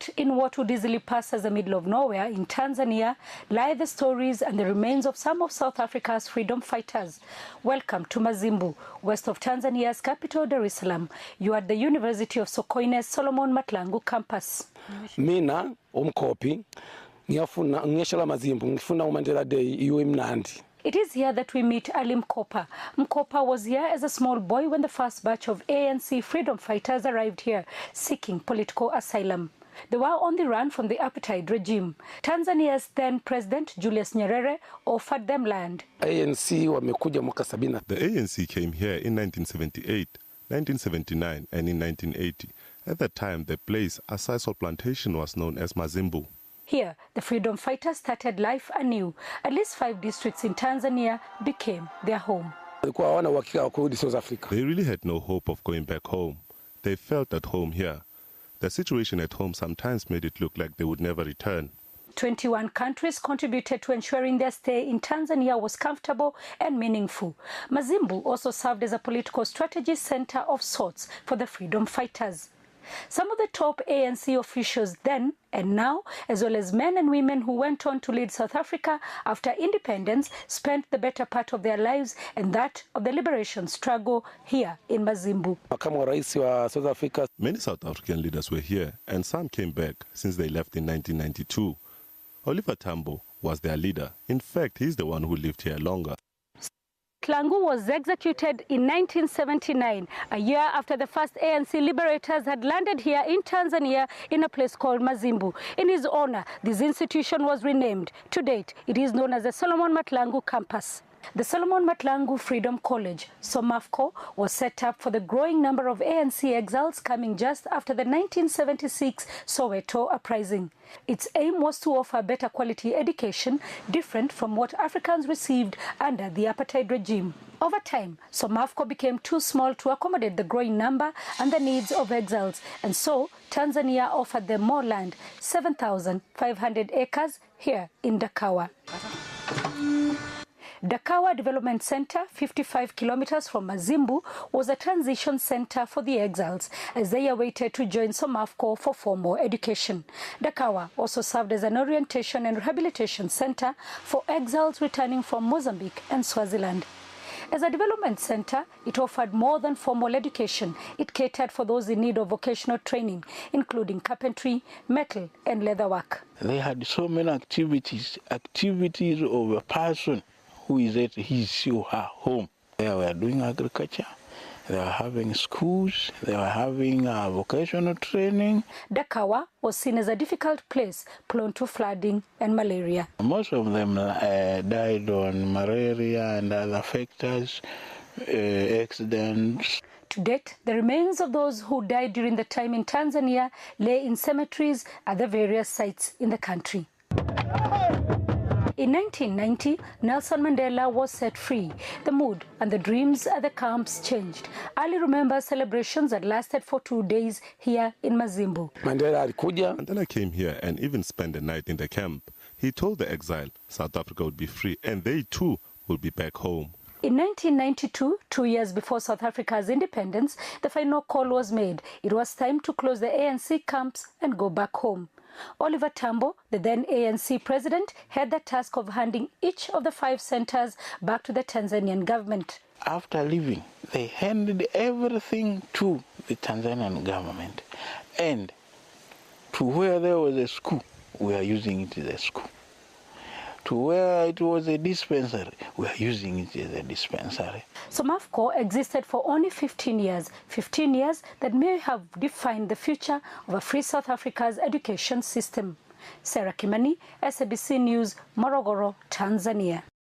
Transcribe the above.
Tucked in what would easily pass as the middle of nowhere in Tanzania lie the stories and the remains of some of South Africa's freedom fighters. Welcome to Mazimbu, west of Tanzania's capital, Dar es Salaam. You are at the University of Sokoine's Solomon Mahlangu campus. Mina umkopi ngiyashala Mazimbu ngifuna uMandela Day iwe Mnandi. It is here that we meet Ali Mkopa. Mkopa was here as a small boy when the first batch of ANC freedom fighters arrived here, seeking political asylum. They were on the run from the apartheid regime. Tanzania's then President Julius Nyerere offered them land. ANC wamekuja mwaka 70. The ANC came here in 1978, 1979 and in 1980. At that time, the place, a sisal plantation, was known as Mazimbu. Here, the freedom fighters started life anew. At least 5 districts in Tanzania became their home. They really had no hope of going back home. They felt at home here. The situation at home sometimes made it look like they would never return. 21 countries contributed to ensuring their stay in Tanzania was comfortable and meaningful. Mazimbu also served as a political strategy center of sorts for the freedom fighters. Some of the top ANC officials then and now, as well as men and women who went on to lead South Africa after independence, spent the better part of their lives and that of the liberation struggle here in Mazimbu. Many South African leaders were here, and some came back since they left in 1992. Oliver Tambo was their leader. In fact, he's the one who lived here longer. Mahlangu was executed in 1979, a year after the first ANC liberators had landed here in Tanzania in a place called Mazimbu. In his honor, this institution was renamed. To date, it is known as the Solomon Mahlangu campus. The Solomon Mahlangu Freedom College, SOMAFCO, was set up for the growing number of ANC exiles coming just after the 1976 Soweto uprising. Its aim was to offer better quality education, different from what Africans received under the apartheid regime. Over time, SOMAFCO became too small to accommodate the growing number and the needs of exiles, and so Tanzania offered them more land, 7,500 acres here in Dakawa. Dakawa Development Center, 55 kilometers from Mazimbu, was a transition center for the exiles as they awaited to join SOMAFCO for formal education. Dakawa also served as an orientation and rehabilitation center for exiles returning from Mozambique and Swaziland. As a development center, it offered more than formal education. It catered for those in need of vocational training, including carpentry, metal and leatherwork. They had so many activities of a person who is at his or her home. They were doing agriculture, they were having schools, they were having vocational training. Dakawa was seen as a difficult place, prone to flooding and malaria. Most of them died on malaria and other factors, accidents. To date, the remains of those who died during the time in Tanzania lay in cemeteries at the various sites in the country. In 1990, Nelson Mandela was set free. The mood and the dreams at the camps changed. Ali remembers celebrations that lasted for 2 days here in Mazimbu. Mandela came here and even spent the night in the camp. He told the exile South Africa would be free and they too would be back home. In 1992, 2 years before South Africa's independence, the final call was made. It was time to close the ANC camps and go back home. Oliver Tambo, the then ANC president, had the task of handing each of the 5 centers back to the Tanzanian government. After leaving, they handed everything to the Tanzanian government. And to where there was a school, we are using it as a school. To where it was a dispensary, we are using it as a dispensary. SOMAFCO existed for only 15 years, 15 years that may have defined the future of a free South Africa's education system. Sarah Kimani, SABC News, Morogoro, Tanzania.